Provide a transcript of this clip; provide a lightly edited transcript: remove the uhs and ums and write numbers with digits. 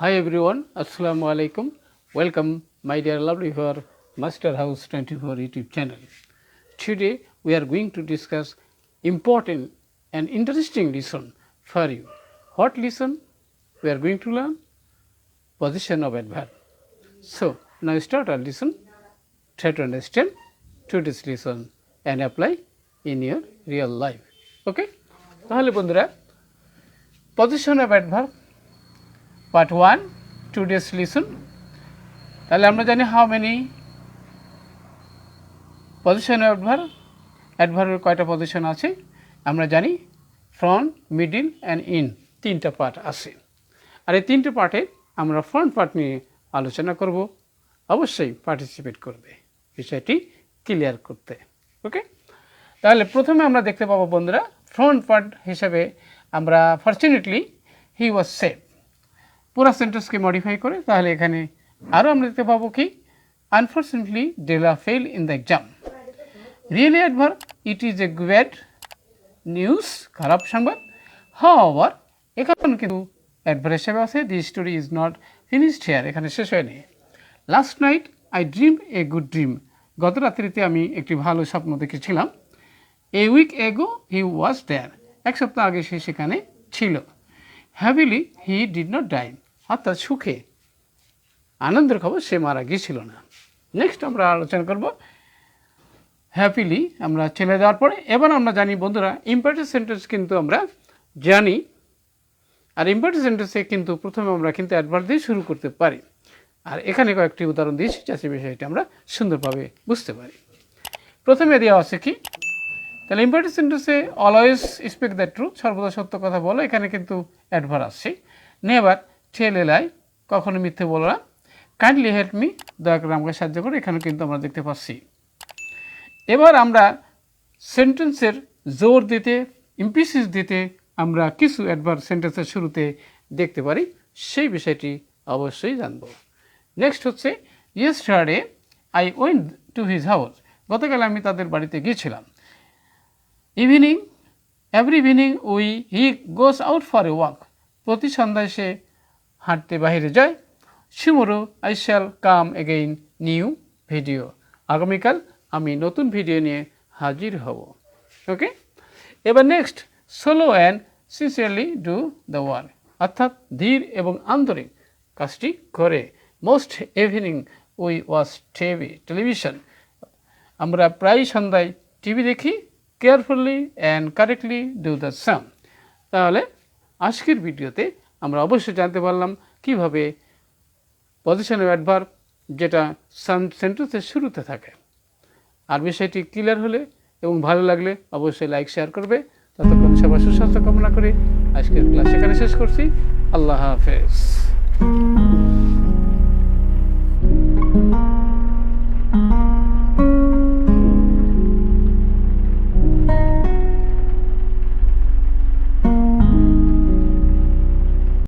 Hi everyone, Assalamu alaikum. Welcome my dear lovely for Master House 24 YouTube channel. Today we are going to discuss important and interesting lesson for you. What lesson? We are going to learn position of adverb. So now start our lesson. Try to understand today's lesson and apply in your real life. Okay? তাহলে বন্ধুরা position of adverb Part 1, today's lesson. তাহলে আমরা জানি how many position of adverb? Adverb কয়টা position আছে? আমরা জানি front, middle and in তিনটা পার্ট আছে। আর এই তিনটা পার্টে আমরা front পার্ট নিয়ে আলোচনা করব। অবশ্যই পার্টিসিপেট করবে বিষয়টি ক্লিয়ার করতে। ওকে? তাহলে প্রথমে আমরা দেখতে পাবো বন্ধুরা front পার্ট হিসেবে আমরা ফরচুনেটলি he was safe পুরো সেন্টেন্সকে মডিফাই করে তাহলে এখানে আরও আমরা দেখতে পাবো কি unfortunately Della fail in the exam really adverb it is a bad news খারাপ সংবাদ হাওয়ার এখানে কিন্তু অ্যাডভার্ব হিসেবে আছে the story is not finished here এখানে শেষ হয়নি last night I dream a good dream গত রাত্রিতে আমি একটি ভালো স্বপ্ন দেখেছিলাম এ উইক এগো হি ওয়াজ দেয়ার এক সপ্তাহ আগে সে সেখানে ছিল happily he did not die অর্থাৎ সুখে আনন্দের খবর সে মারা গিয়েছিল না নেক্সট আমরা আলোচনা করব হ্যাপিলি আমরা চলে যাওয়ার পরে এবার আমরা জানি বন্ধুরা ইম্পারেটিভ সেন্টেন্স কিন্তু আমরা জানি আর ইম্পারেটিভ সেন্টেন্সে কিন্তু প্রথমে আমরা কিন্তু অ্যাডভার্ব দিয়ে শুরু করতে পারি আর এখানে কয়েকটি উদাহরণ দিয়েছি যাতে বিষয়টি আমরা সুন্দরভাবে বুঝতে পারি প্রথমে দেওয়া আছে কি তাহলে ইম্পারেটিভ সেন্টেন্সে অলওয়েজ স্পিক দ্য ট্রুথ সর্বদা সত্য কথা বলো এখানে কিন্তু অ্যাডভার্ব আসছে নেভার টেল এ লাই কখনো মিথ্যে বলো না কাইন্ডলি হেল্প মি দয়া করে আমাকে সাহায্য করো এখানে কিন্তু আমরা দেখতে পাচ্ছি এবার আমরা সেন্টেন্সের জোর দিতে ইমপিসিস দিতে আমরা কিছু অ্যাডভার্ব সেন্টেন্সের শুরুতে দেখতে পারি সেই বিষয়টি অবশ্যই জানব নেক্সট হচ্ছে yesterday I went to his house গতকাল আমি তাদের বাড়িতে গিয়েছিলাম evening every evening he goes out for a walk প্রতি সন্ধ্যায় সে হাঁটতে বাইরে যায় tomorrow I shall come again new video আগামীকাল আমি নতুন ভিডিও নিয়ে হাজির হব ওকে এবার next slow and sincerely do the work অর্থাৎ ধীর এবং আন্তরিক কাজটি করে most evening we watch television আমরা প্রায় সন্ধ্যায় টিভি দেখি carefully and correctly do the সাম তাহলে আজকের ভিডিওতে আমরা অবশ্যই জানতে পারলাম কিভাবে পজিশন অফ অ্যাডভার্ব যেটা সেন্টেন্সের শুরুতে থাকে আর বিষয়টি ক্লিয়ার হলে এবং ভালো লাগলে অবশ্যই লাইক শেয়ার করবে ততক্ষণ সবার সুস্বাস্থ্য কামনা করে আজকের ক্লাস এখানে শেষ করছি আল্লাহ হাফেজ